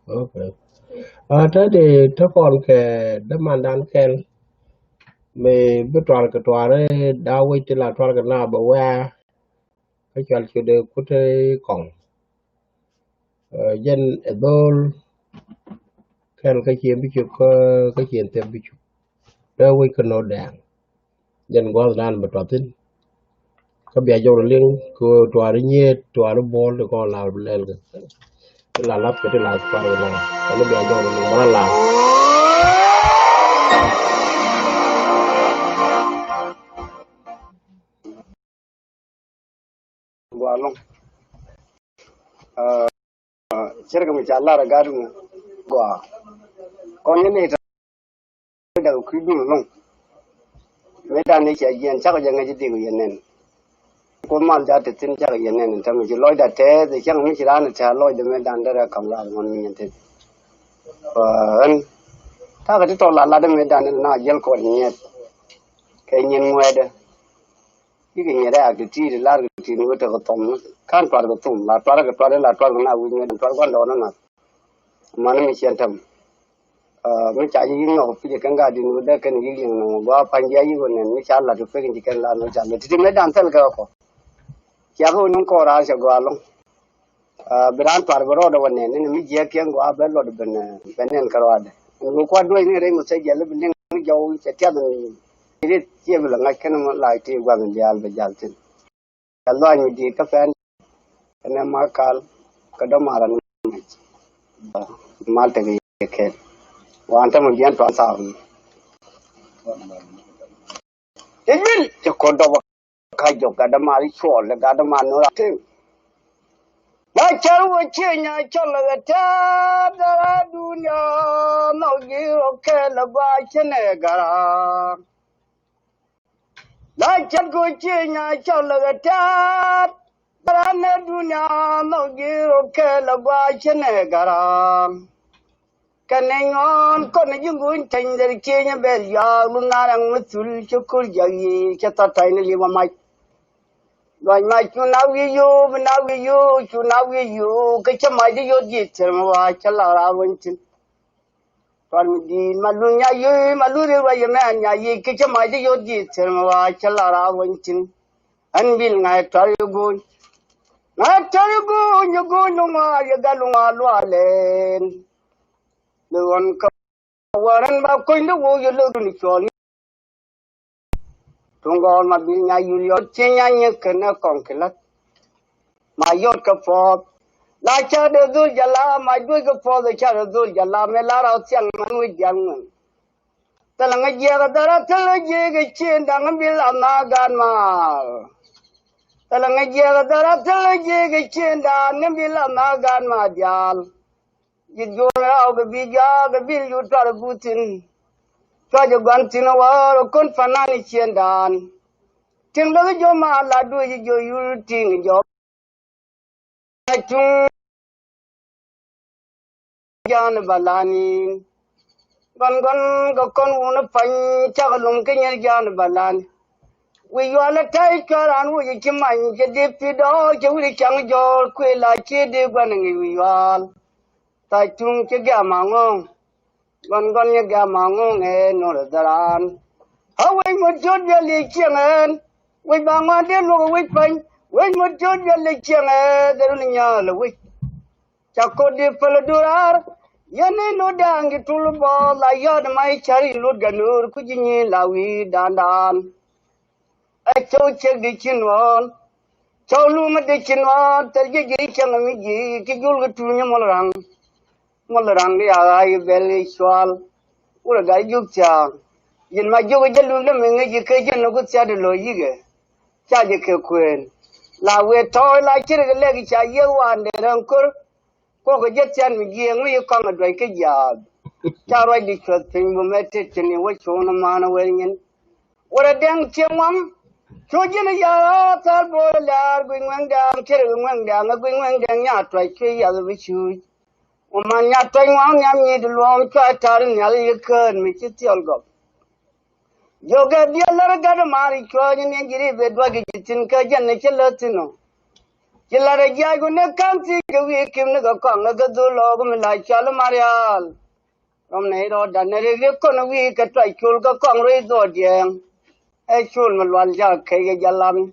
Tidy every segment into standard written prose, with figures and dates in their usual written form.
Okay. Thế thì thế còn cái đâm màn đan ken mày biết toàn cái toàn đấy đau quay trên là toàn cái nào bảo qua cái chuyện chủ đề của thế còn dân ở đâu ken cái chuyện bị chụp cái chuyện tiền bị chụp đau quay cái nó đảng dân qua đàn mà toàn tin cái bây giờ liên của toàn đấy nhé toàn nó bol được còn là lên cái là lắp cái là toàn cái này cái nó bây giờ nó là Gualong. Cerca mi challa ragadu gua. Kon ne ta da ku du long. Me da ne che yen cha ga nga ji di ku yenen. Ko man ja te tin cha ga yenen ta mi ji loy da te de chang mi chi ra na cha loy de me dan da ra kam la mon mi te. An ta ga to la de me dan na yel ko ni ke nyen ngwe de. Ki ke nyere a ti de la ti ni ta ko tom kan par ko tum la par la par na wi ne par ko do na man mi chen tam. Mình chạy như ngọc phía cái gà đi nuôi đấy cái gì nó qua pan giấy như vậy mình chạy là được cái gì cái là nó chạy thì mình đang theo cái đó chả có nó có ra sẽ qua luôn beran par bro đó vậy nên mình giấy cái qua bên đó bên bên nên cái đó nó qua đuôi này đấy một cái giấy bên nó giàu sẽ theo mình cái chia bên ngay cái nó lại thì qua bên giàu bên giàu tin cái đó như đi cái fan cái này mà cái đó mà là mal thế cái Wanta mo gian to sa Even to kodo ka jo ka da mari cho le ga da man no te na charu che nya cho le ta da dunya no gi ro ke la ba chene gara na chat go che nya cho le ta da ne dunya no gi ro ke la ba chene gara Kanengon kona jungun tender kenya bel ya lunarang mutul chukul jagi chata taina liwa mai Loy mai chunawi yu kacha mai de yo jiter ma chala rawantin Pan di malunya yu maluri wa yema nya yi kacha mai de yo jiter ma chala rawantin An bil ngai tarugo nyugo numa yagalunga lwalen Luan waran ba ko ndu wo yo lo ni chon tungo ma bi nya yu yo chenya nye kana kon kala ma yot ka fo la cha de dul jala ma du ka fo de cha de dul jala me la ra tsiang ma nu jang tala nga je ga dara tala je ga chen da nga bi la na gan ma tala nga je ga dara tala je ga chen da nga bi la na gan ma dial yi jo ra ga bi ga bi yu tar butin Kaja gantina waro kon fanani chiendan. Ting lo jo ma la du jo yul ting jo. Chung jan balani. Gon go kon una pan chagalum kenya jan balani. We yala tai karan wo yi kiman je de pido je wuri chang jo kwe la che de gwanangi we yal. Tai chung che ga mangong. Gon ye ga mangong e no daran. Away mo jod ya le chiangan. We bangwa de lo we pan. We mo jod ya le chiangan daru nya le we. Chako de peladurar. Yane no dangi tulbo la yod mai chari lut ganur kujini lawi dandan. A chow chek de chinwon. Chow luma de chinwon. Terje giri chiangan mi gi. Ki jul gatunya molarang. Molarang de agai beli swal. Ura gai juk chiang. Yin ma jogo jalu le me ngi ke je no gut sa de lo yige cha je ke kwen la we to la chire le gi cha ye wan de ran kur ko ko je chan mi ye ngi ko ma doi ke ya cha roi di chot pin bu me te ni wo cho na ma na we yin ora deng che wang cho je na ya ta bo la gu ngwang da chire ngwang da gu ngwang da nya twai ke ya bi chu o ma nya twai wang nya mi de lo ka ta ri nya le ke mi chi ti ol go Yoga dia lara gada mari chwa ni ngiri bedwa gi tin ka janne chelatino chỉ là để giải của nước cam thì cái việc kiếm nó có còn nó cái đồ lo của mình lại cho nó marial hôm nay đó đàn này cái con nó vì cái trái chuột có còn rồi rồi điên ai chuột mà loạn ra cái jalan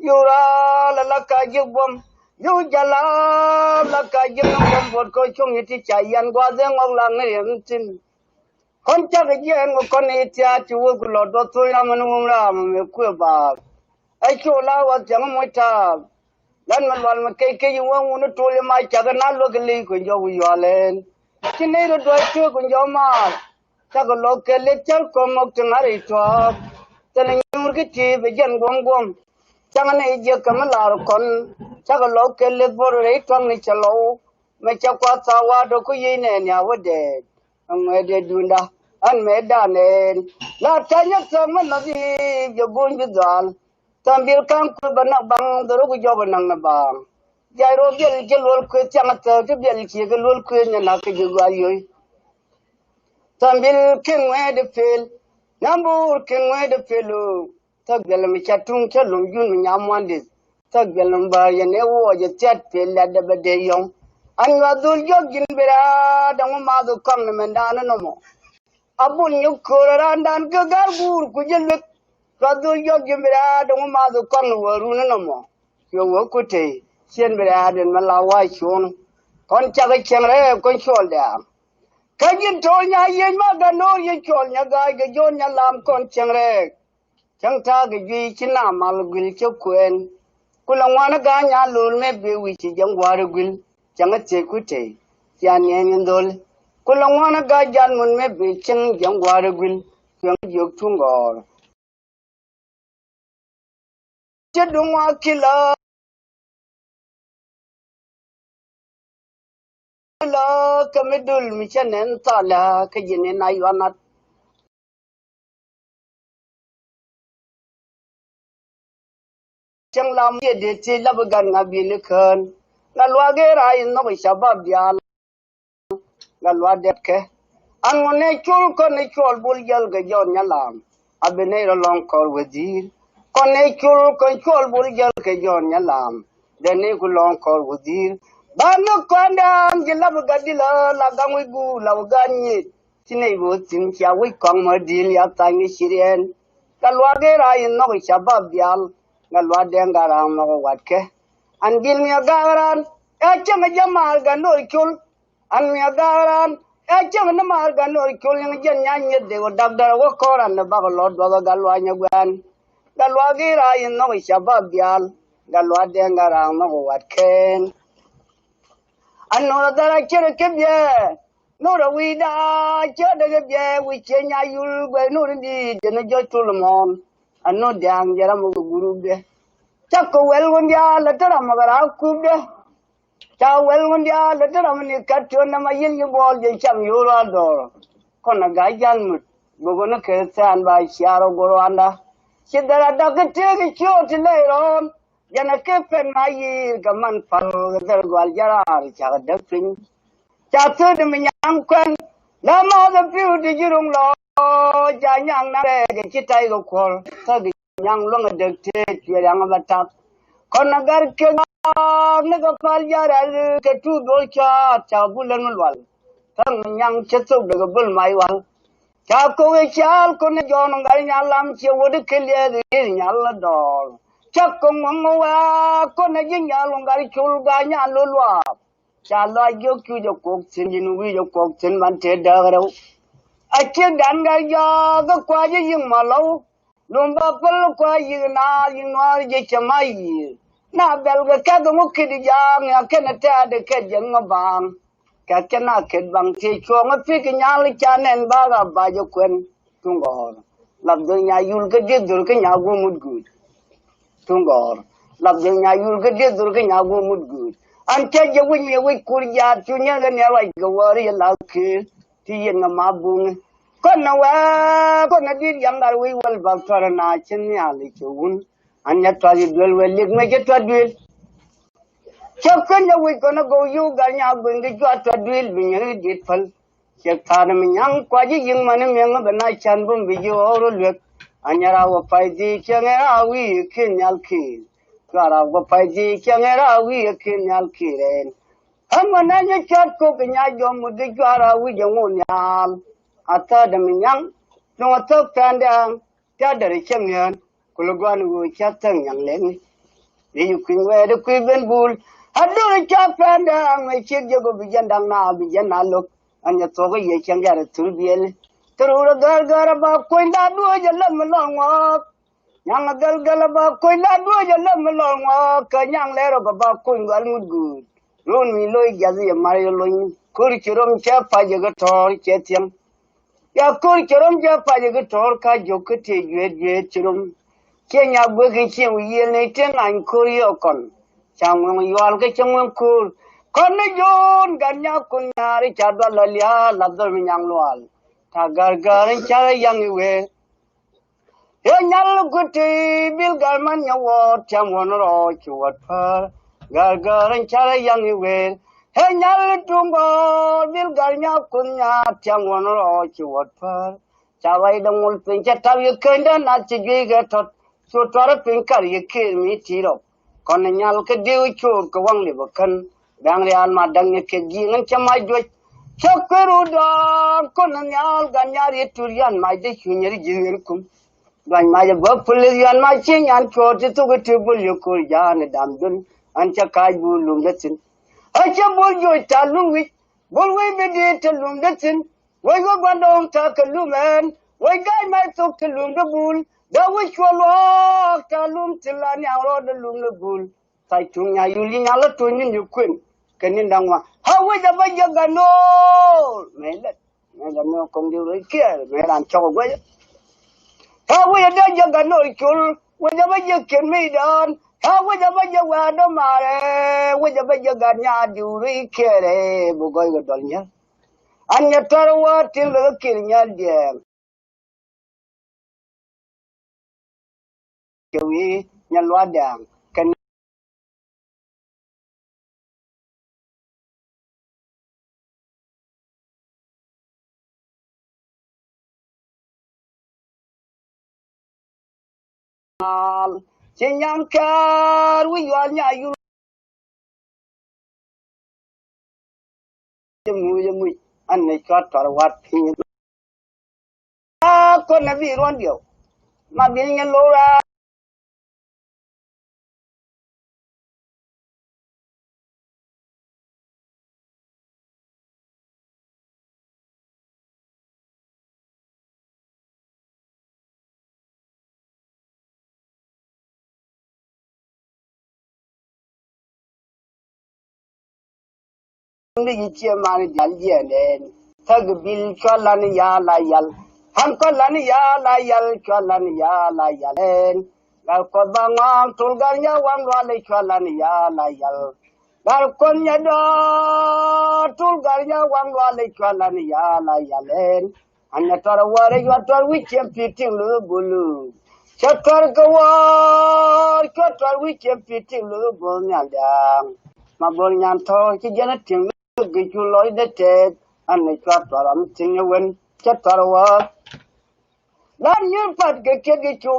yura la cái dụng bom yu jalan la cái dụng bom bột coi chung như thế chạy ăn qua giang ông làng này em tin con chắc cái gì anh con này cha chú của lọt đó thôi là mình không làm mình quên bà ai chuột là vật chẳng mới ta dan man wal ma kay kay wa wono tole ma chaga na lo gali ko jo wi walen kine ro do to ko jo ma chaga lo ke le chal ko mok tangari to tele nyur ki ti be jan gom gom chaga ne je kam la ro kon chaga lo ke le bor re tong ni chalo me cha kwa sa wa do ko yi ne nya wa de me de dunda an me da ne la ta nya sa ma na di jo gon bi dal tambil kan ku banak bang doro ku jo banang na bang jairo biel ke lol ku chang ta ke biel ki ke lol ku nya na ke ju ayoy tambil ken we de fel nambur ken we de felu tagal mi chatung chalum jun mi nyamwande tagal mba ye ne wo je chat fel la de bade yong an wa dul jo gin bera dang ma do kam na mendana no mo abun yu ko randan ke garbur ku jel Radu yo gimbira dongo madu kong waruna namo. Yo wakute sien bira den malawa chon. Kon chaga chengre kon chol da. Kajin tol nya yen ma ga no ye chol nya ga ga jon nya lam kon chengre. Chang ta ga ji china mal gul chokwen. Kula wana ga nya lul me be wi chi jang war gul. Changa che kute. Yan yen ndol. Kula wana ga jan mun me be chang jang war gul. Yang yok tungor. Chedungwa kila kamidul michanen tala kajine na yuanat chang lam ye de ti labagan ngabini kan ngalwa ge rai no bi shabab ya ngalwa det ke angone chul ko ne chul bul yal ga jon nyalam abene ro long kor wazir ko ne chul ko chul bul yal ga jon nyalam de ne ku long kor wazir banu kwandam gilab gadila la gangwi gu la ganyi tinai bo tin kya wi kong ma dil ya tangi sirien kalwa ge rai no bi shabab yal ngalwa dengara no watke andil mi agaran e chama jamal ganor chul an mi agaran e chama na mar ganor chul ni jen nyanye de wo dagdar wo koran na bag lord wa galwa nya gwan galwa ge rai no bi shabab yal galwa dengara no watken anora dara kere kebye nora wida chede kebye wichenya yul gwe nora di dene jo tulmon anno dang jara mo gurube chakko wel gondia la tara magara kubde cha wel gondia la tara mani katto na mayin ni bol je cham yuro do kona gajan mut bogona ke san ba sharo goro anda sidara dagte ki chot leiron yana ke pen ayi gaman pal dal gwal jarar cha dapin cha tu de nyang kwen la ma the piu di jirung lo ja nyang na de chitai go kol ta di nyang lo ngade te ti yang batak kon agar ke ne go pal jarar ke tu do cha bulan wal tang nyang chetu de go bul mai wal cha ko we chal ko ne jon ngal nyalam che wod ke le de nyal dol cha ko ngwa ko ne nyal ngal chul ga nyal lo cha lo yo ku jo ko tin ni wi jo ko tin man te da ro a che dan ga ya ga kwa ji yin ma lo lum ba pel kwa yi na yi no je che mai na bel ga ka ga mu ki di ya nga ke na ta de ke je nga bang ka ke na ke bang ti cho nga pi ki nya li cha nen ba ga ba jo kwen tung go lab de nya yul ga de dur ke nya go mud gu tung go lab de nya yul ga de dur ke nya go mud gu anche je win me wi kurja tunya ga ne wa ga wari la ke ti yen nga ma bung ko na dir yang dar wi wal ba tor na chen ya li chun anya ta di dwel wel lik me je ta dwel chakkan ya wi ko na go yu ga nya gun gi jwa ta dwel bi ne dit fal chak ta na mi yang kwa ji yin man me nga ba na chan bum bi jo ro lek anya ra wa pai di che nga wi kin yal ki Gara go paji kyangera wi kinyal kiren. Amana nya chat ko kanya jom mudi gara wi jongonyal. Ata daminyang no tok tandang ta dari kyamyan kulugwan wi chatang yang leng. Ni kuin we de kui ben bul. Adu cha tandang me chik jogo bijandang na bijana lok. Anya toga ye kyangara turbiel. Terura gar gar ba koinda du jalam malongwa. Yang gal gal ba koinda du jalam malongwa. Kanyang lero ba koingal mudgu. Ron mi loy jazi mari loy. Kuri chirom cha pa jaga tor chetiam. Ya kuri chirom cha pa jaga tor ka jokete yue chirom. Kenya bwegi chen yel ne ten an kuri okon. Changong yual ke changong kur. Kon jon ganya kunyari chadwa lalia labdor minyang loal. Tagar garin cara yang iwe. Ya nyal guti bil garman nyawo tiam wonoro chuat par. Gargarin cara yang iwe. Ya nyal tunggo bil garnya kunya tiam wonoro chuat par. Cawai dongul pincha taw yu kenda na chijui gatot. Chutwara pinkar yu kirmi tiro. Kon nyal ke diwi chur ke wang libakan. Bang real madang yu ke jingan chamai juat. Chakuruda konanyal ganyari turian maide chunyeri jinkum gan maje bapulian machin yan choti to gutubul yukur jan damdun ancha kai bulum datin acha buljo talungi bulwe bedi talum datin way go gondong takalumen way gai mai to talum dabul da wishwalo talum tilani awro dalum dabul sai tunya yuli nyala tunin yukun kenin dangwa hawa jaba jagano melet megano kong diu kia melan chok gwe hawa da jagano chul wajaba jaken medan hawa jaba jawado mare wajaba jaganya diu kere bugoy godolnya anya tarwa til kirnya de kewi nyalwadang Sinyam kar wi wanya yu mu an ne ka tarwat pin ko na bi ron dio ma bi nyen lora ni che ma ni dal je ne tag bil chalan ya la yal han ko lan ya la yal chalan ya la yal gal ko bangam tulgar ya wang wa le chalan ya la yal gal kon ya do tulgar ya wang wa le chalan ya la yal an tar ware yo tar wi chem piting lu bulu chatar gawar chatar wi chem piting lu bol nyandang ma bol nyan to chi jana ting gi chu loy de te an ne chatar am ting wen chatar wa lan yin pat ke chu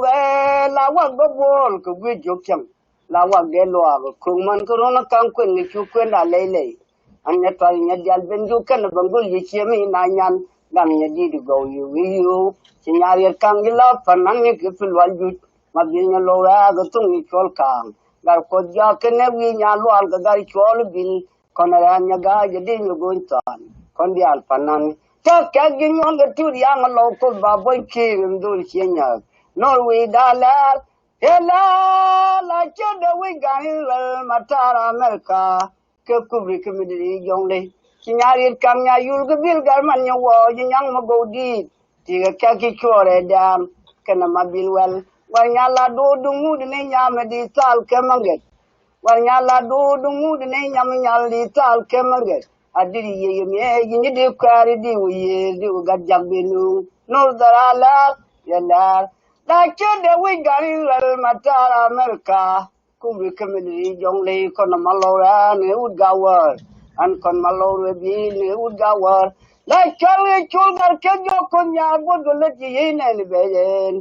la wa go bol ko wi jok cham la wa de lo a ko man ko na kan ko ni chu ko na le le an ne tar nya jal ben ju kan bangul yi chi mi na nyan dam nya di go yu sinyari kang gila panang ni kifil waljut mabdinya lowa gatung ni chol kang gar ko ja kene wi nya lo al gar chol bil konara nya ga jadi nyugun tan kon di al panan ta ka ginyon ga tur yang lo ko ba boy ki ndur chinya norwe dalal hela la choda wi ganil matara amerika ke kubri kemidri jongle sinyari kang nya yul ga bil gar man nya wo yang magodi tiga kaki chore dam kana mabilwal wanyala do dungu ne nyame di tal kemanget wanyala do dungu ne nyame nyal di tal kemanget adiri ye me yini de kwari di wiye di gajjam binu no darala yalla la chede wi gari wal matara amerika kubi kemedi jongle kono malora ne udgawar an kon malora bi ne udgawar la chawe chulgar ke jo konya godole ji ne beyen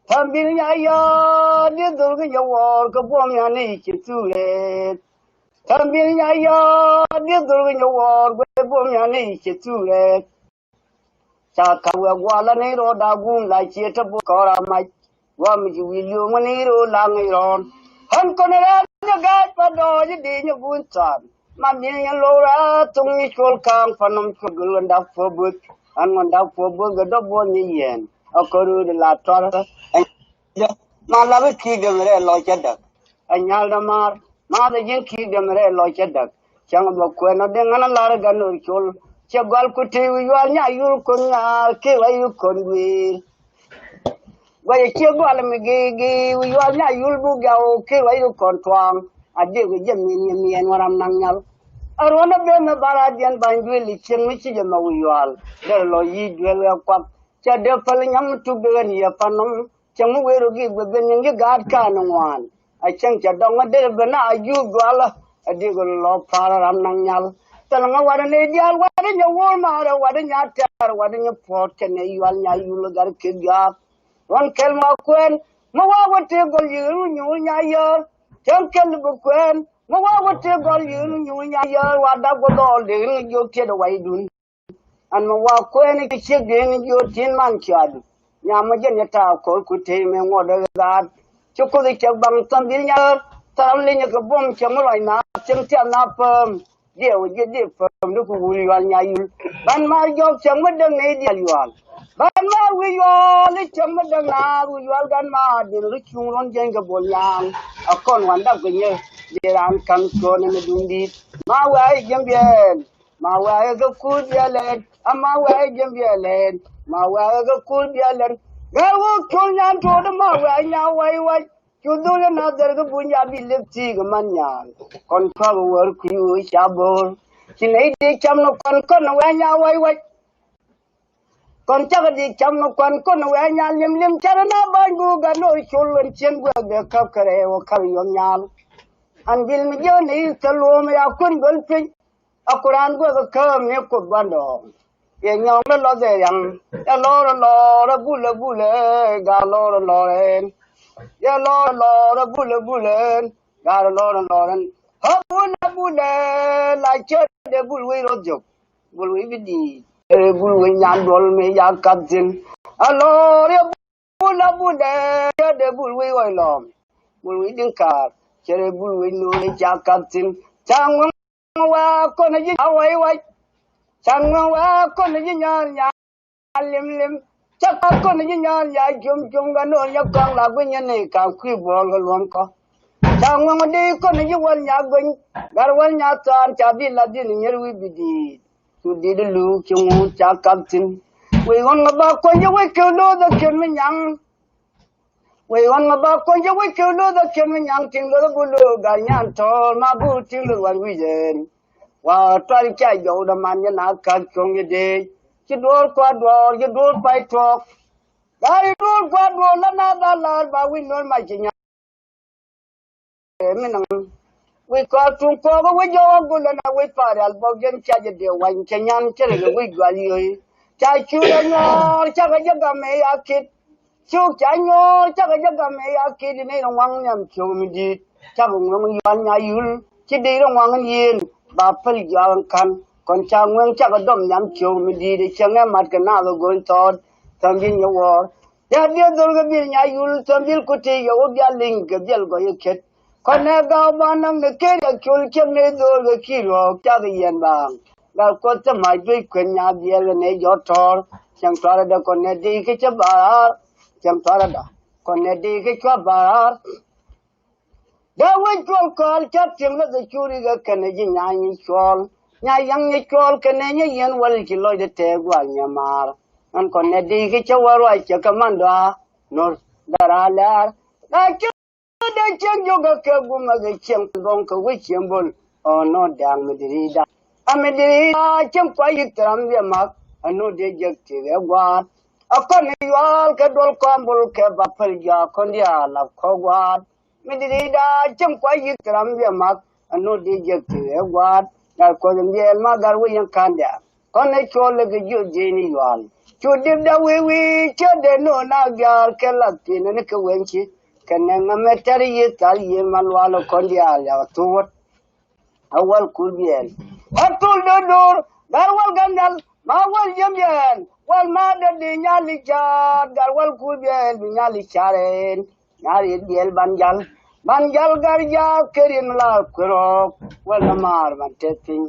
Tambil ya ya di dul ga war ka bom ya ni ki tule. Tambil ya ya di dul ga war ka bom ya ni ki tule. Cha ka wa wala ni ro da gun la chi ta bu ko ra ma wa mi ji wi lu ma ni ro la ngi ron. Han ko ne ra nya ga pa do ji di nya gun san. Ma mi nya lo ra tung ni chol kang pa nam ko gun da fo bu. An ngon da fo bu ga do bo ni yen. A ko ru de la tor. Ma la bi ki de mere lo cha dak a nyal da ma de yin ki de mere lo cha dak chang ba ko na de ngana la ra gan ur chol che gal ku ti wi wa nya yu ko nya ke wa yu ko wi wa ye che gal mi gi wi wa nya yu bu ga o ke wa yu kon twang a de wi je mi en waram nang nyal arona be na bara dian ban dwe li chen mi chi je ma wi wal de lo yi dwe ya kwa cha de pal nyam tu de ni ya panom chẳng muốn quay rồi bên những cái gạt cả nó ngoan, chẳng chả đông ở đây bên nào ayu gwala, ở đây có lo phá làm năng nhau, ta là ngồi đây đi al qua đây nhau wall mà rồi qua đây nhà ter qua đây nhà port cái này yêu al nhà yêu là gar cái gap, one kel mà quen, mà qua qua đây có yêu nhiều nhà yêu, chẳng kel mà quen, mà qua qua đây có yêu nhiều nhà yêu, qua đó có đồ để yêu kia đồ vậy đun, anh mà qua quen cái chiếc để yêu tiền man kia đun. Nhà mà dân nhà có cụ thể mà ngồi đây là cho cô đi chơi bằng tâm đi nhá tâm lên nhà cái bom chơi một loại nào chơi chơi nào phơm điều gì điều phơm nó cũng vui vào nhà yêu ban mai vô chơi một đằng này đi vào ban mai vui vào đi chơi một đằng nào vui vào ban mai đi lúc chung luôn chơi cái bồn nhang à con hoàn đáp cái nhớ để làm cam con nên đúng đi mà vậy game bien mà vậy cái cú dia lên mà vậy game bien lên mà vậy cái cú dia lên cái wo chôn nhang chôn đó mà vậy nhau vậy vậy chú tôi là nào there cái bún nhà bị lép chi cái man nhang con khao vừa kêu cha bồn chỉ lấy đi chăm nó vậy nhau vậy vậy con chắc đi chăm nó vậy nhau lim cha nó bao nhiêu cái nồi chôn lên trên bờ để khắp cái này và khắp yom nhau anh vil mi jo ni salo me akun golfin akuran go ka me ko bando ye nyong lo de yang ya lo bule ga lo en ya lo bule ga lo en ha bule la che de bul wi ro jok bul wi bi di bul wi nyan dol me ya kaptin alo re bule de bul wi oi lo bul wi din ka chere bul wi no le ja kaptin chang wa ko na ji awai chang wa ko na ji nya lim chắc ko na ji nya jum ga no nya kang la gwen ne ka kwi bol ga lom ko chang wa di ko na ji wal nya gwen gar wal nya tan cha bi la di ni wi bi di tu di de lu chung cha kaptin we on ba ko ji we ko do da ken mi nyang we on ba ko ji we ko do da ken mi nyang ting lo bulu ga nyan to ma bu ting lo wan wi jen wa try cha yo da man ya na ka chong ye de chi dor kwa dor ye dor pai tok dai dor kwa dor la na da la ba wi no ma chi nya mi nang wi ka tung ko ba wi yo go la na wi pa al bo gen cha ye de wan cha nyan che le wi gwa li cha chu la no cha ga ga me ya kit chu cha no cha ga ga me ya kit ni no wang nyam chu mi di cha go no mi yan nya yul chi di no wang yin bà phải giờ kan còn cha nguyên chắc có đom nhắm chiều mình đi để chẳng em mặt cái nào rồi gọi to thằng gì nhiều war ya dia dol cái bil nhà yul thằng bil cụ thể yêu bia linh cái bil gọi chết còn này gạo ban năng cái cái chul kem này dol cái kilo cha cái yên bang gạo có tâm mai đuôi quen nhà bia cái này gió thor chẳng thor đó còn này đi cái chấp bà chẳng thor đó còn này đi cái chấp bà da we chol kol chat tim la de churi ga kane ji nya ni chol nya yang ni chol kane nya yen wal ki lo de te gwa nya mar an kon ne di ki chawar wa cha kamanda nor daralar da chu de chen jo ga ke gu ma ga chen dong ka we chen bol o no dang me di da a me di chen kwa yi tram ya ma anu de je ti ga gwa akon ni wal ka dol kombol ke ba pel ja kon dia la ko gwa mi di da chem kwa yi tram ya mak anu di je ti e wat da ko je ma gar wi yan kan da kon ne chol le ge ju je ni yuan chu dim da we che de no na gar ke la tin ne ke wen chi ke ne na me tari ye tal ye man walo kon dia ya tu awal kulbiel atul do dor garwal gandal ma wal yamyen wal ma de nyali jar garwal kulbiel bi nyali charen nyali biel banjal garja kerin la krok wal mar ban tetin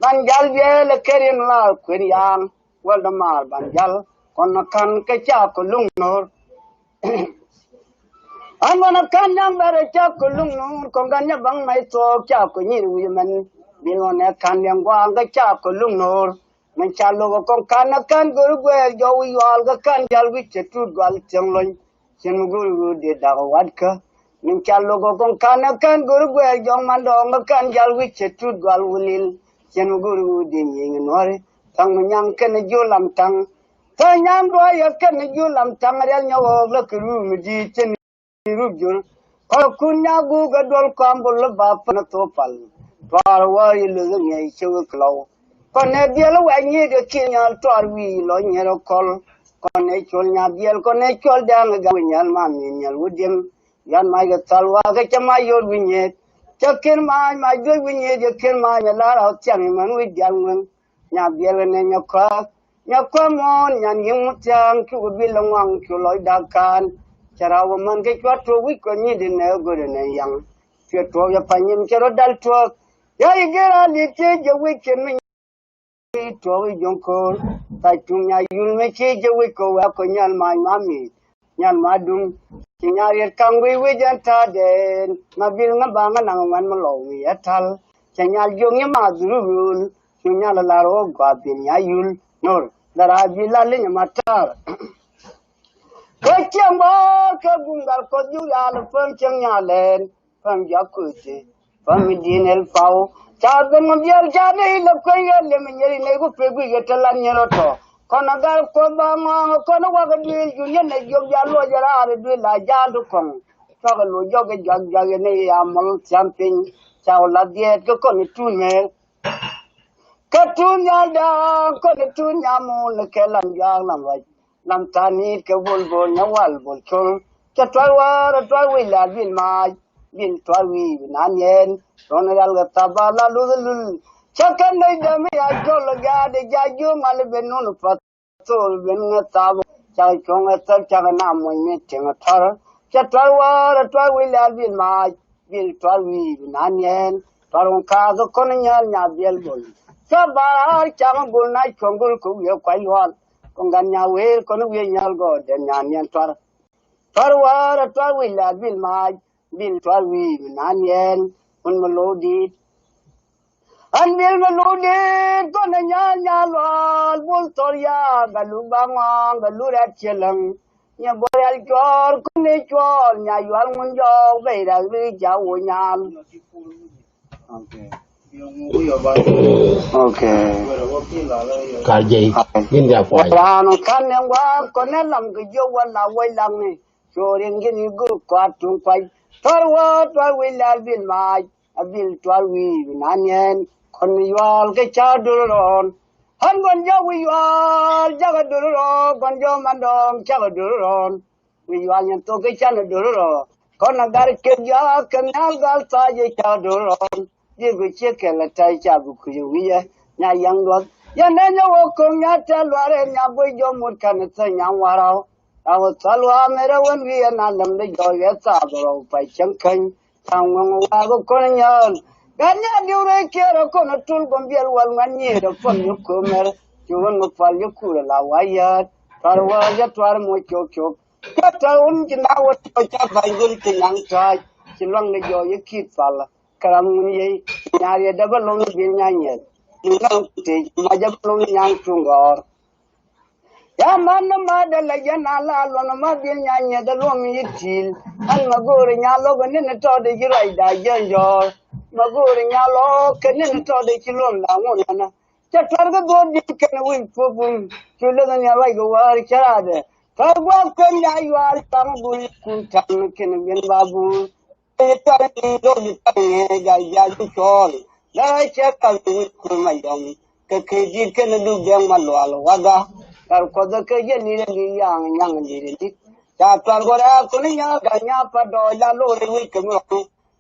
banjal biel kerin la kriyan wal mar banjal kon kan ke cha ko lung nor Anwana kanyang bare cha kulung nun konganya bang mai to cha ko nyir wi man bilone kanyang wa ga cha kulung nur man cha lo ko kana kan guru gwe jo wi wal ga kan jal wi chetu gal chenglon chen guru de da wad ka man cha lo ko kana kan guru gwe jo man do ga kan jal wi chetu gal wulil chen guru de nying nore tang nyang ken jo lam tang ta nyang do ya ken jo lam tang real nyawo la kru mi di chen Rujul, kalau kunya guga dol kambul bapa na topal, parwa ilu nya isu klau. Kone dia lu wanyi de kinya torwi lo nyero kol, kone chol nya biel kone chol dang ga nyal ma mi nyal wudim, yan ma ga talwa ga chama yor winye, chakin ma do winye de kin ma ya la ra chang man wi dang man, nya biel ne nya kwa mon nya yim chang ku bi lo wang ku lo dakan. Cara woman ke chwa to wi ko ni de ne go de ne yang che to ya panyim chero dal to ya igera li che je wi chen mi to wi jong ko ta tum nya yul me che je wi ko wa ko nyal ma mi nyal ma dum chi nya yer kang wi jan ta de ma bil nga ba nga nang man ma lo wi atal che nya jong ya ma durul chi nya la ro gwa bin ya yul nor dara bi la le nya matar Kecembo kebunggal kojual pencengnya len penjakuti pemidinel pau cabe ngambil jadi lekaya le menyeri nego pegu getelan nyeroto konagal ko bama kono waga dil junya ne jog jalo jara are dil la jadu kon caga lo joge jag ne amal champing cawla diet ko kon tunel katunya da kon tunya mo kelan jang lam waj Nam tani ke bol nyawal bol chol cha twa wi la bin twa wi nan yen ron gal ga tabala lul cha kan dai da mi ya chol ga de ja ju mal ben non patol ben na tab cha chong ta cha na mo mi ting thar cha twa wi la bin twa wi nan yen paron ka go kon nya biel bol cha ba cha bol na chong gol ku ye kwai wal Kongan nyawel kono wi nyal go den nyan twar war twar wi la bil twar wi nan yen un melodi an bil melodi kono nyal wal bul torya galu bangong galu rat chelang nya boyal jor kono chol nya yal mun jo be da wi jawo nyal Okay. Kaji, ini apa? Orang kan yang wah konelam kejual lawai langi, soring gini gur kuatung pai, tarwa wilal bil mai, abil tarwi nanyen, konjual ke caduron, han konjo wiwal jaga duron, konjo mandong jaga duron, wiwalnya to ke caduron, konagar kerja kenal gal saja caduron. Dia bercakap letai cabu kujuia, nyayang luar. Ya nanya wakong nyata luar, nyabu jomut kan tanya warau. Awak selalu amerawan dia nalam le joya sabar, upai cengkeng, tanggung wago konyan. Ganya diurai kira kono tul gombial wal ngani repon yukumer, jual ngupal yukul lawayat, tarwaya tuar mo cocok. Kataun jinawat pecah banjul kenyang cai, silang le joya kitpala. Karamunye nyari double long binyanye ngang te majab long nyang tungor ya man ma da la yana la lo ma binyanye da long yitil an magore nyalo gane to de girai da jenjo magore nyalo kene to de kilom la ngona cha targa do di kene wi pobun chulo da nyawai go war charade tarwa kan yayi war tam bul kun tan kene ben babu Dar ko da ke je ni ni yang ni ni. Ya tuan ko ra ko ni ya ga nya pa do la lo ri wi ke mo.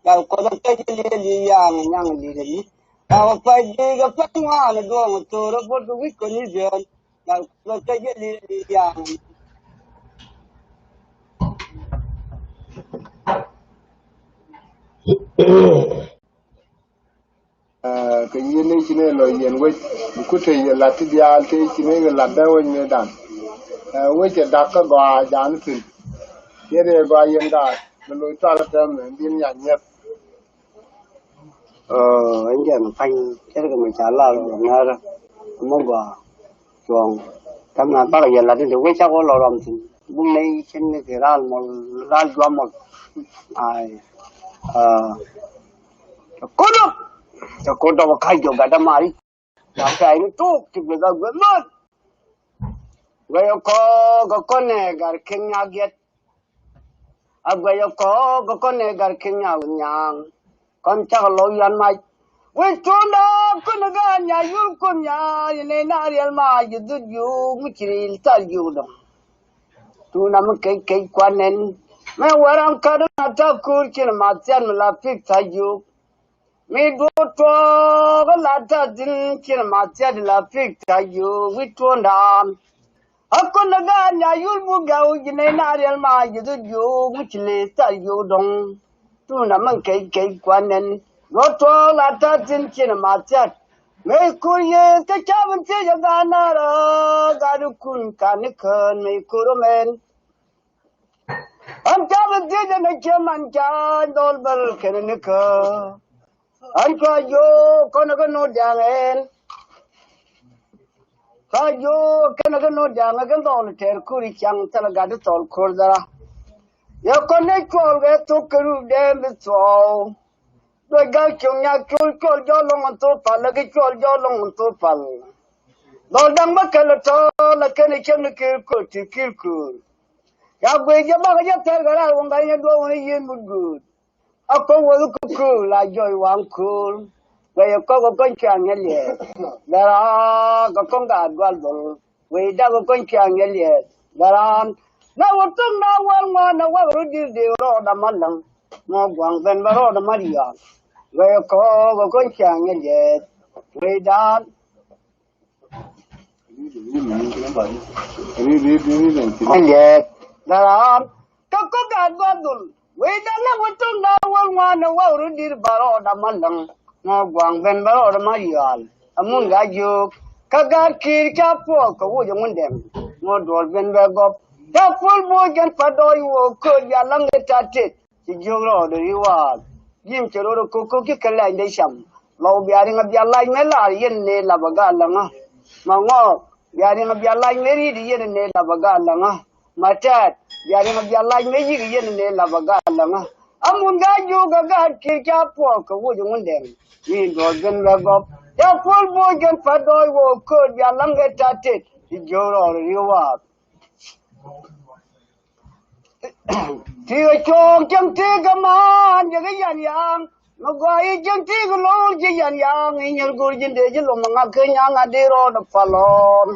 Dar ko da ke je ni yang ni ni. Dar pa ji ga pa wa na do to ro bo du wi ko ni je. Dar ko da ke je ni yang. Cái yên ấy chỉ là lời yên với cụ thể là cái dia thì chỉ là đâu như đàn với cái đặc cái gọi dán thì cái này gọi yên đã mình nói cho là mình điên nhạt nhạt Anh em phanh cái mình trả lời là nó mong quả chuồng thằng nào bác giờ là cái điều chắc có lo làm thì bún này trên cái ra cho một ai cô đâu khai chỗ cái đó mà đi làm cái nó tốt thì bây giờ vẫn mất bây giờ có con này gar Kenya get bây giờ có con này gar Kenya nhang con chắc là lối ăn mai với chúng đó con nó gan nhà yêu con nhà nên là real mà yêu được yêu mới chỉ là yêu đó tu nằm cái quan nên mấy orang kadang ada kurci matian melapik tajuk mi do to galata din kin matian melapik tajuk witondam aku naga nya yul bugau jine na real ma yudu yu muchile tajuk dong tu nằm cái quan nên do to lata din kin matian mấy kuye ta chaban te jagana ra garu kun kanikhan mấy kuromen anh cha bên dưới đây này chơi man cha đôi bờ cái này cơ anh coi vô con nó cái nốt đàng em coi vô cái nó cái nốt đàng cái đó là theo curi chăng ta là gạt tol khor ra giờ con này coi cái tôi cứ đem đi tol rồi cái chung nhà coi cho long anh tôi phải là cái coi cho long anh tôi phải đó đang mắc cái là cái này chân nó kêu ya gue je ba ga ter gara won ga ye do won yin mu good ako wo ku la joy wan cool we ko kon chang ye dara ko kon ga gwal dol we da ko kon chang ye dara na wo tung na wal ma na wa ru di ro da malang mo gwang ben ba ro da maria we ko kon chang ye we da ni dalam kau gad gadul wedana watung na walwa na wawru dir baro da malang na gwang ben baro da marial amun gajo kagar kir ka po ko wo mun dem mo dol ben ba gop ta ful bo gen padoy wo ko ya lang ta te ti jogro de riwa yim chero ko ki kala inde sham law biari ngab ya lai me la yen ne la baga langa ma ngo biari ngab ya lai me ri yen ne la baga langa matat yari ma bialla me yigi yen ne la baga langa amun ga ju ga ki ka po ko wo mun dem ni do gen la go ya pol bo gen padoy wo ko ya langa tate ti joro riwa ti chong chang ti ga man ya ga yan yang no go yi chang ti ga lo ji yan yang ni nyal go jin de ji lo ma ga nya nga de ro da palon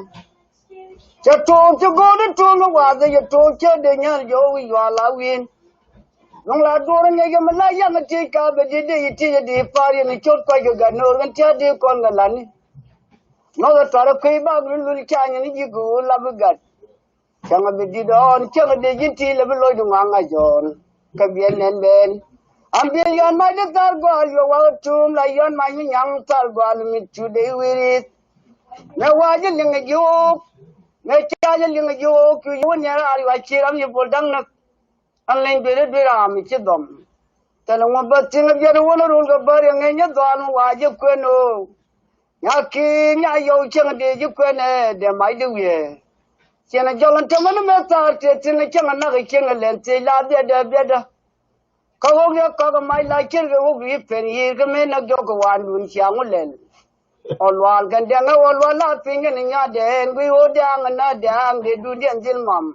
cho trốn cho cô đến trốn nó qua cái trốn chơi để nhớ vô cái hòa lá viên nông là trốn nó nghe cái mình lại ăn chơi cá bây giờ đi phá đi nó chốt quay cái gần nồi cái chơi đi con cái lăn nó là trả được cái bao nhiêu lúa cha như này cứ là bị gạt chẳng là bị đi đó chẳng là để gì là bị lôi đúng ngang rồi cái biển nên bên anh biết yon mai được tar qua yo wa tum là yon mai như nhang tar qua mình chủ đề viết nó qua chứ những cái vô ngay cha nhân những cái cứ vô nhà ai vậy chỉ làm gì bol đăng nè anh lên về để làm gì chứ đomแต่เราไม่บัดจึงเบียร์วันรุ่งก็บริยังไงเนี่ยตอนว่าจะกวนโอ้ยาคีเนี่ยอยู่เชิงเดียจะกวนเนี่ยเดี๋ยวไม่ดูเย่เช่นจอลันทำมันไม่ตายเช่นเชิงนักเชิงเล่นเสียเบียดเขาบอกเขาไม่ไล่เชิงเขาบอกเป็นยี่ก็ไม่นักจอกวันดุนเชียงเล่นOlwal kan denga olwal la pingen nya den gwi odang na dang de du den jil mam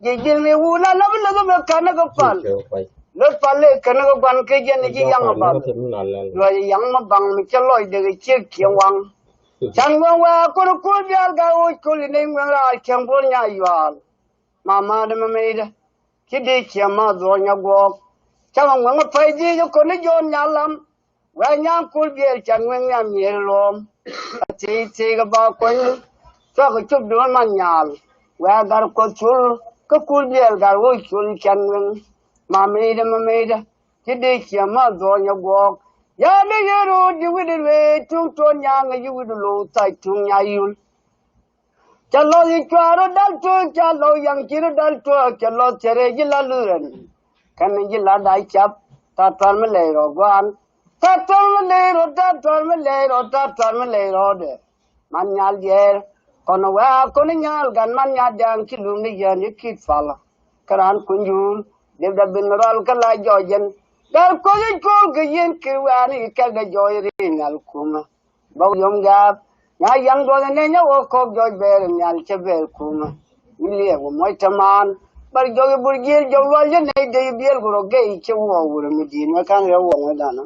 je jil me wula la la me kana ko pal lo pale kana ko ban ke jen ji yang ba lo yang ma bang mi cheloy de che kyang wang chẳng ngon qua con cua biar ga oi cua lên ngang ra chẳng bol nhà yual mama de mama de chỉ đi chiam mà rồi nhà gọc chẳng ngon phải đi cho con đi yon nhà lắm và nhà cua biar chẳng ngon nhà miel lom chỉ cái bao con cho cái chút đứa mà nhà và gar con chul cái cua biar gar oi chul chẳng ngon mama de chỉ đi chiam mà rồi nhà gọc ya me yero diwide we tung to nyanga yiwide lo tai tung nya yul chalo yi chwaro dal to chalo yang chiro dal to chalo chere jila luren kan jila dai chap ta tar me le ro gwan ta tar me le ro ta tar me le ro ta tar me le ro de man nyal yer kono wa kono nyal gan man nya dang ki lum ni yan ki fala karan kunjul debda bin ral kala jojen Dar koji kol ke yen kirwani ka ga joy rinal kuma. Ba yom gap. Ya yang do ne nya o ko joy ber nyal che ber kuma. Ile wo moy taman. Bar joy burgir joy wal je ne de biel gro ge che wo wuro mi din ma kan re wo da na.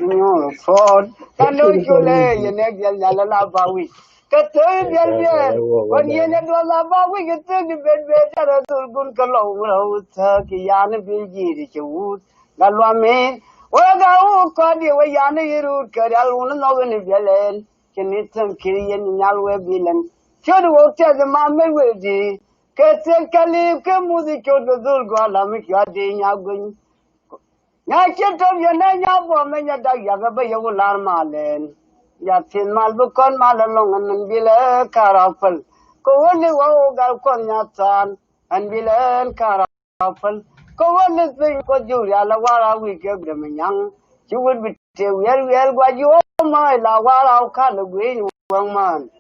No fod. Kan do jole ye ne biel nyal la ba wi. Ka te biel biel. Wan ye ne do la ba wi ke te di bet bet ra tul gun ka lo wo ta ki ya ne bil ji ri che wu. Galwame, Waga Kodi, Wayana Yuru, Kadal, Nogan Velen, Kenitan Kirian, Yalwe Bilan. Should walk tell the mamma will be. Kate Kali, Kamuzi, Kodo Zulgala, make your day, Yagun. Naked of your name, Yabomania Dagaba, Yagularmalen. Yatin Malbucon Malalong and Villa Carafel. Go only Wogal Conyatan and Villa Carafel. Có vấn đề có dù là qua we give them young you would be well what you my la wa ka the green one man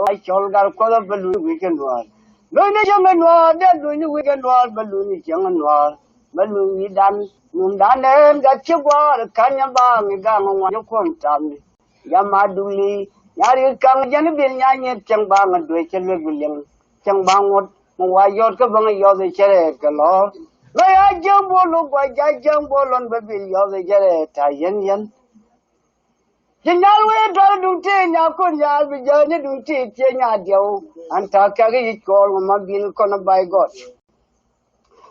I shall got call up balloon weekend war no ne jang no de do ni weekend war balloon jang no balloon ni dan num dan em ga chi war kan ya ba mi ga mo wa ko tam ya ma duli yari kang jan bin nya nye chang ba nga do che le gulen chang ba ngot mo wa yot ka ba nga yo de chere ka lo Laya jambolo kwa jambolon babil yo the jere tayen. Jinalwe dal dunte nya ko nya bi jani dunte che nya dio anta kagi ko ma bin kono by God.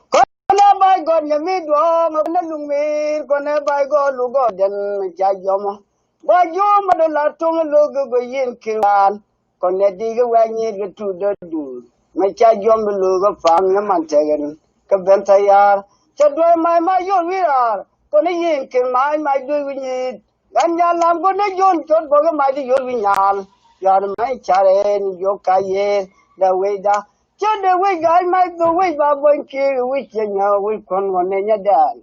Kono by God nya mi do na lumi kono by God lu God den ja jomo. Wa jomo de la tong lo go yin kiran kono diga wa nyi ga tu do du. Ma cha jomo lo go fam nya man tegen. Kabentayar, Chadway my Yoviar, Koni King my do we need. Ganya Lam Gona Yon, Chod Boga my Yovian, Yar my Charen, Yokaye, the way da. Chad the way guy might the way Babon Kill, which you know we con one in your dad.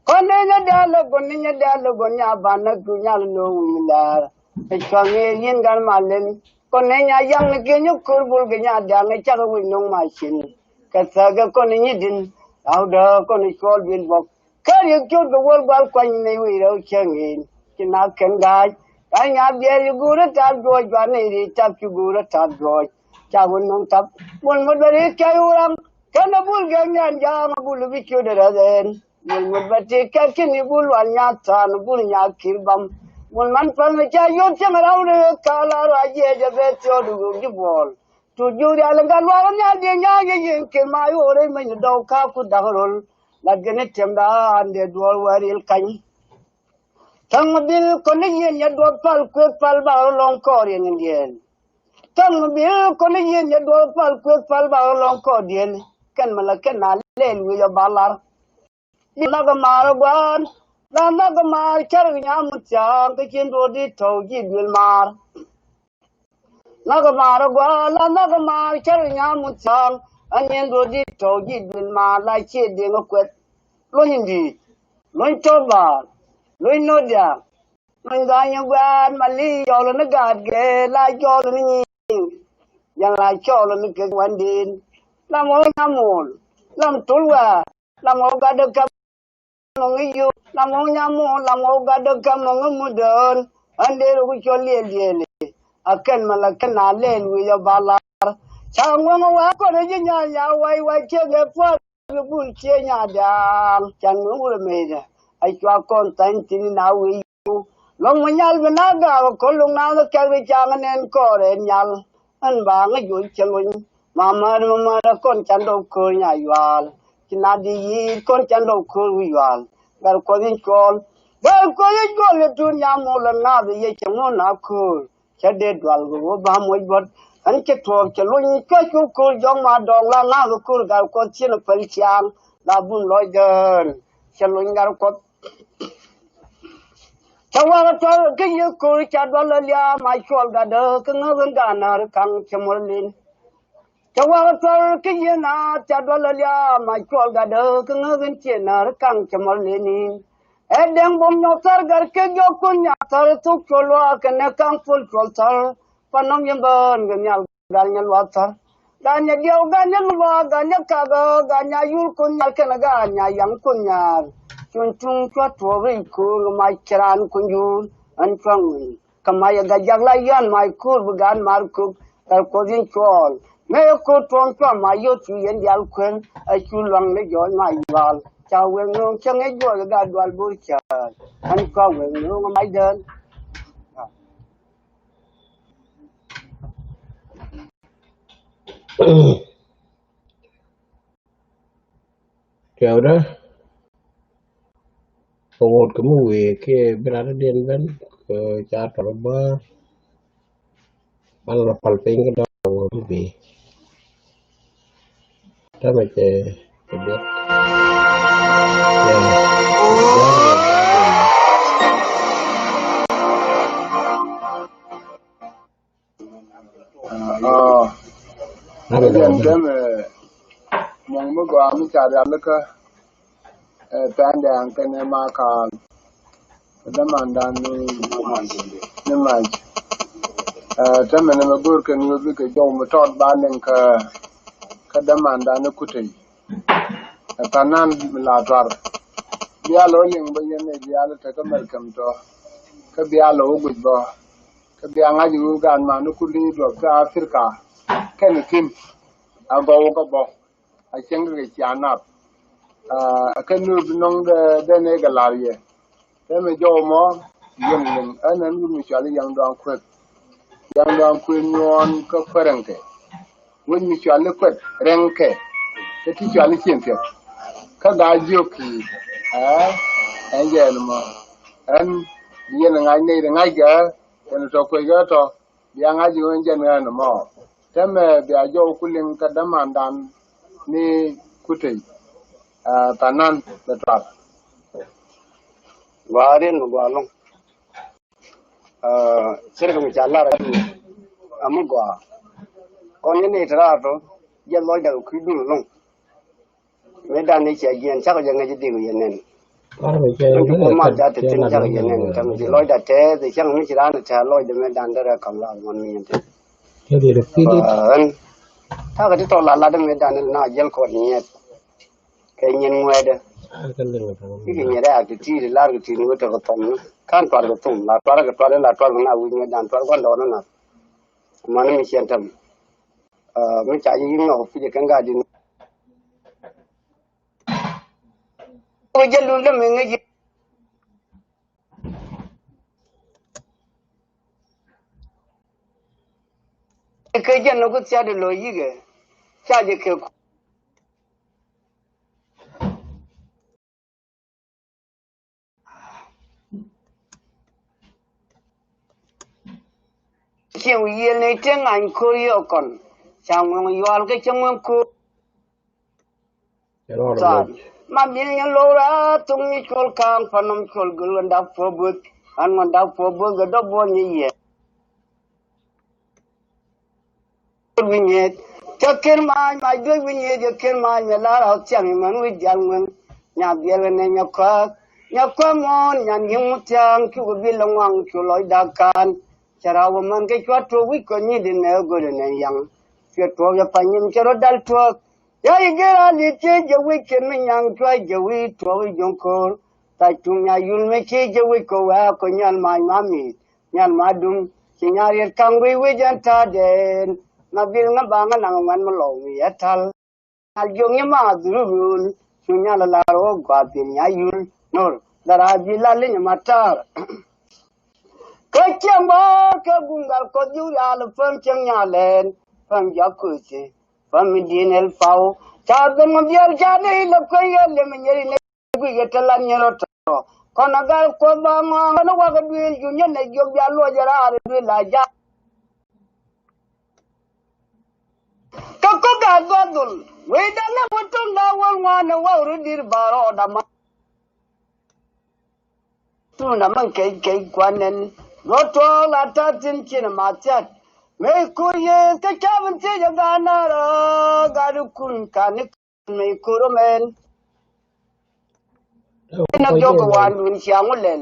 Conena Dalla, Gonina Dalla, Gonia, Bana, Gunya, no Willar. A strong alien gun malin. Conena young again, you could Bulgania down a channel with no machine. Kasaga Konidin, out the Conishol will walk. Can you kill the world while quite may without changing? Cannot can guide. I have you go to that George Vanity, tap you go to that George. Chawin on top. One would very Kayuram. Can a bull gang and jam a bull be cured at then? One would take a kenny bull one yard son, a bull yard kill bum. One man from the child, you come around a color, I get a bet to the ball. To Judy Alangalwanya, Yagi, my old man, the dog cock with the whole, like Genetemda and the dwell where he'll come. Tongue Connian, your dog pal, quick pal, long Korean in the end. Tongue Connian, your dog pal, quick pal, long Korean, can Malakana lane with your ballar. You Nagamara, Nagamar, carrying Yamucha, the king to the toe, Gilmar. Nagamar, carrying Yamucha, and then do the toe, Gilmar, like cheating a quit. Loindi, Lointoba, Loinodia, Loindanya, Mali, all in the guard, like all in the young like all in the one day. Lamon, Lam Tulwa, Lamoga the come among you, Lamonyamo, Lamoga the come among Mudon, and there with your lady. A can Malakana lane with your ballar. Changwanga, why check the pot, the bull chenya down, Changu made. I saw content in now with you. long mà nhal bên na ga ko long na nó cái bị chang nên có rồi nhal anh bà ngay vui chân luôn mama ra con chăn đâu cười nhà yual chỉ na đi con chăn đâu cười yual gar có đi con gar có đi con le tu nhà mua lần na đi chăng mua na cười cha de dwal go ba moi bot anh cái thuốc cho luôn cái cười giống mà đòn la na cười gar có chuyện phải chang là bun loi đơn cho luôn gar có Chawa to ke ye ko cha do la ya mai chol ga de ke ngan ga na kang chamol lin Chawa to ke ye na cha do la ya mai chol ga de ke ngan che na kang chamol lin e deng bom no tar gar ke yo kun ya tar tu cholo ke ne kang pul chol tar panom yem ban ga nyal gal nyal wa tar ga nya dio ga nya wa ga nya ka ga nya yul kun nyal ke na ga nya yang kun nyal chung chung cho thua với cô mai chán con du anh phong kamai ga jagla yan mai kur bugan mar ku ko din chol me ko ton cho mai yo tu yen yal kwen ai chu long le jo mai wal cha wen no chang e jo ga dwal bu cha anh ko wen no mai đơn Kiểu đó một cái mùi cái bên đó điên bên cha trò bơ ăn là phần tinh cái đó cái gì đó mà chơi biết bây giờ em mong muốn qua mình trả ra được cái đàn cái này mà còn cái mà đàn nhưng mà thế mình mà bữa cái người cái dòng mà tròn ba nên cái mà đàn nó cút đi tanan la tar biya lo ling ba yene biya lo ta kamar kamto ka biya lo gudbo ka biya ngaji gan ma no kuli do ka afrika ken kim ago ko bo a cheng ri chanap kan nu nong de ne galarie te me jo mo yen ling anan mi chali yang do kwet nyon ka kwerenge won mi chali kwet renke te ti chali chienke ka ga joki en je no en yen ngai ne ngai ga en to ko ga to ya ngai ji en je no mo teme bi ajo kulin ka damandan ni kutei tanan da trap warin no balong sirga mi chala ra amu gwa kon ni tra to ye loy da ku du long me dan ni che yen cha ga ngai ji di yen nen có mà chơi ko rất ma là ja te tin cha ga là yen nen tam ji loy da te de chang mi chira na cha loy de me dan da kam la mon mi yen te cái gì được cái an ta ga to la de me dan na jel ko ni ye ke nyen ngwe de cái lưng ki ni ra ti ti la ga ti ni to ko tom kan par ga tum la par na wi me dan par ko do na man mi chen tam mi cha yi no fi de kan ga di ko jelu le me ngi ke jen no ko cha de lo yi ge cha je ke chen yi ne ten an ko yo kon cha ngong yo al ke chen ngong ko cái đó sa là ma min ngan lo ra tung ni kol kang panom kol gul da fo but an man da fo bu ga do bo ni ye vinyet chaker ma do vinyet chaker ma me la ra chang man wi jang man nya biel ne nya kwa mon nya yim chang ku bi long wang ku loi da kan chara wo man ke chwa to wi ko ni de ne go de ne yang ke to ya pa nim chero dal to ya igera li che je wi ke me yang chwa je wi to wi jong ko ta tu nya yul me che je wi ko wa ko nyan ma mi nyan ma dum chi nya ri kang wi jan ta den na bil na ba nga nang man mo lo wi atal al yong ya ma durul sunya la la ro gwa bin ya yul nor dara bi la le nya matar cái chiang bó cái bung gal có dữ là phim chiang nhà lên phim gió cười gì phim đi nel phao cha bên mà biar cha này là cái gì mình nhớ này cái cái lan nhớ rồi còn agar có ba mà nó qua cái đuôi chủ nhân này dùng biar lo ra đuôi là ja cái có cả con đul vậy đó là một trong đó quan nó vào rồi đi bảo đó mà tu na man kai kwanan roto la ta tin kin ma chat me kurye ka chabun ce ya gana ra garu kun kan me kurumen na jogo wan win chiangulen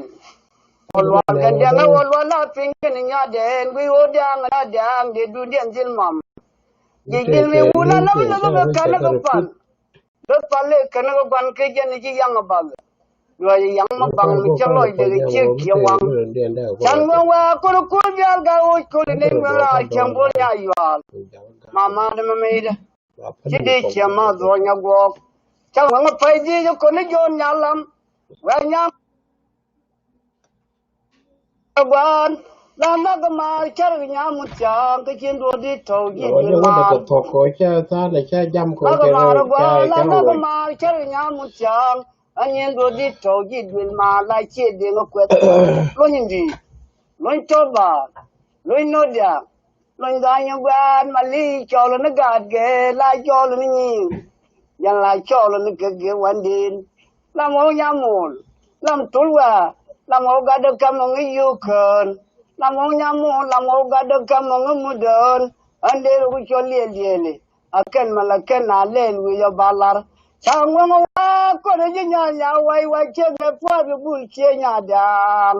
walwal gan dia na walwal la pin kin nya den wi o dia na dia de du den jil mam jil me wula na na kan na pal do palle kan na ban ke jen ji yang ba rồi yang mà bằng mình cho lôi được chiếc kia hoàng chẳng qua qua cô biar gạo cô nên là chẳng có nhà vào mama nó mới đây chỉ đi chiếm mà rồi nhà quốc chẳng qua phải đi cho cô nó vô nhà lắm và nhà quan làm nó cái mà chơi nhà một chàng cái chuyện đồ đi thầu gì mà làm nó cái mà chơi nhà một chàng anh em đồ đi thầu gì mà lại chơi đi nó quét luôn như gì luôn cho bà luôn nói ra luôn ra nhà quan mà li cho nó gạt ghê lại cho nó nhiềuยังlại cho nó cáiวันดินlàm ô nhà mồn làm túi à làm ô gà được cầm nó yêu khẩn làm ô nhà mồn làm ô gà được cầm nó mua đơn anh đi rồi cho liền liền akan malakan alen wiyo balar changwa ko de nya wai che de po de bu che nya dam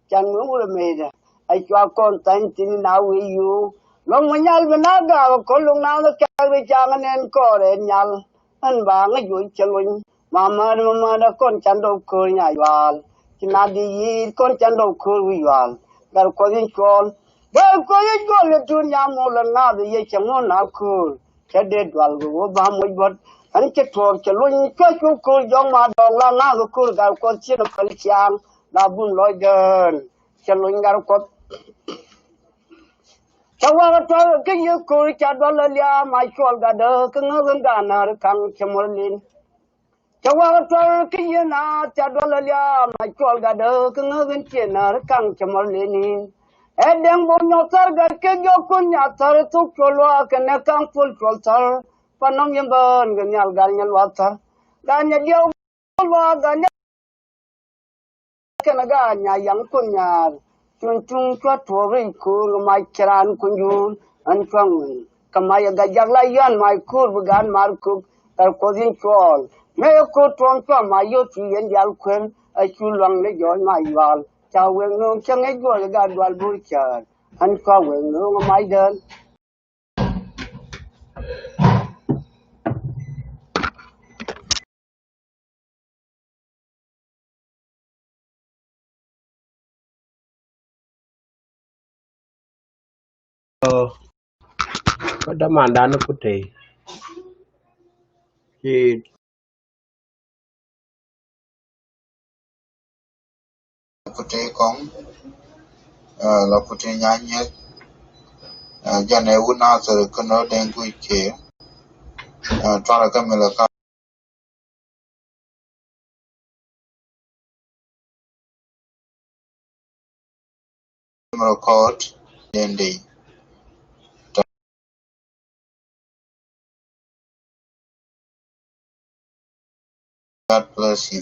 changwa mu me da ai kwa kon tan tin na wi yu long ma nyal bna ga ko long na ka ri chang nen ko re nyal an ba nga yu chelun mama da kon chan do ko nya wal kina di yi kon chan do ko wi wal gar ko din kon ba ko yi ko le tu nya mo la na de ye chamo na ko che de dwal go ba mo bot anh chết thuộc cho luôn cái cô giống mà đòn la na cô gạo con chia được phần chiang là buôn lôi đơn cho luôn gạo con cháu qua cái gì cô cha đó là lia mai chuột gà đơ cái ngớ gần gà nở căng cho một lên cháu qua cái gì na cha đó là lia mai chuột gà đơ cái ngớ gần chia nở căng cho một lên em đang buôn nhau tar gà cái gì con nhà tar tu chuột loa cái này căng full chuột tar panong yang ben ganyal ganyal water ganya dia wa ganya kana ganya yang kunya chung chwa thori ku mai kran kunju an kwang kamaya gajak la yan mai kur gan mar ku tar ko din chol me ko ton kwa mai yo ti yen yal kwen a chu lang le yo mai wal cha wen no chang e go ga dwal bu cha an kwa wen no mai den có đám màn đá nó có thể thì Kute kong la kute nyanye jane una sere kono dengu ke twala kamela ka record dende. God bless you.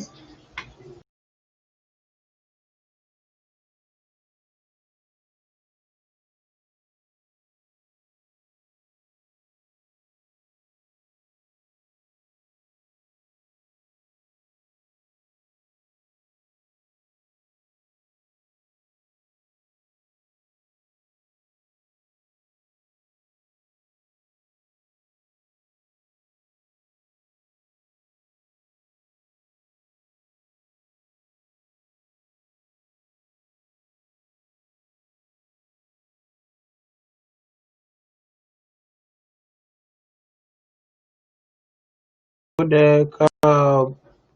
có để có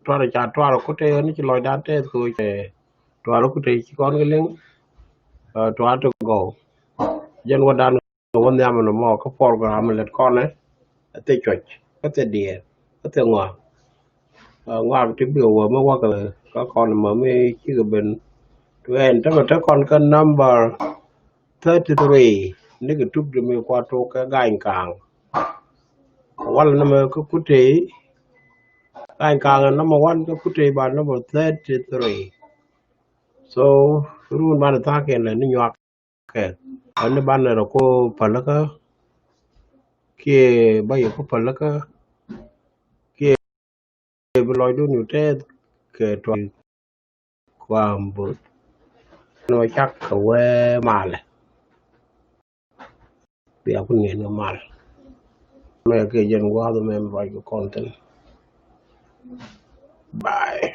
toa là toa là có thể nó chỉ lòi đá thế thôi để toa nó có thể chỉ còn cái lưng to have to go jen wa dan won ya mo mo ko program let kon ne te choch ko te die ko te ngwa ti bi wo mo wa ka kon mo me chi ga ben to en ta kon ka number 33 ni ga tup de me kwa to ka gain kang wal na me ko kute gain kang number 1 ko kute ba number 33 so run ba ta ke ni nyak ke an ban na ko palaka ke ba yo ko palaka ke bi loy du ni te ke to kwam bu no chak ka we male bi akun ni no mal me ke jen wa do me ba ko content bye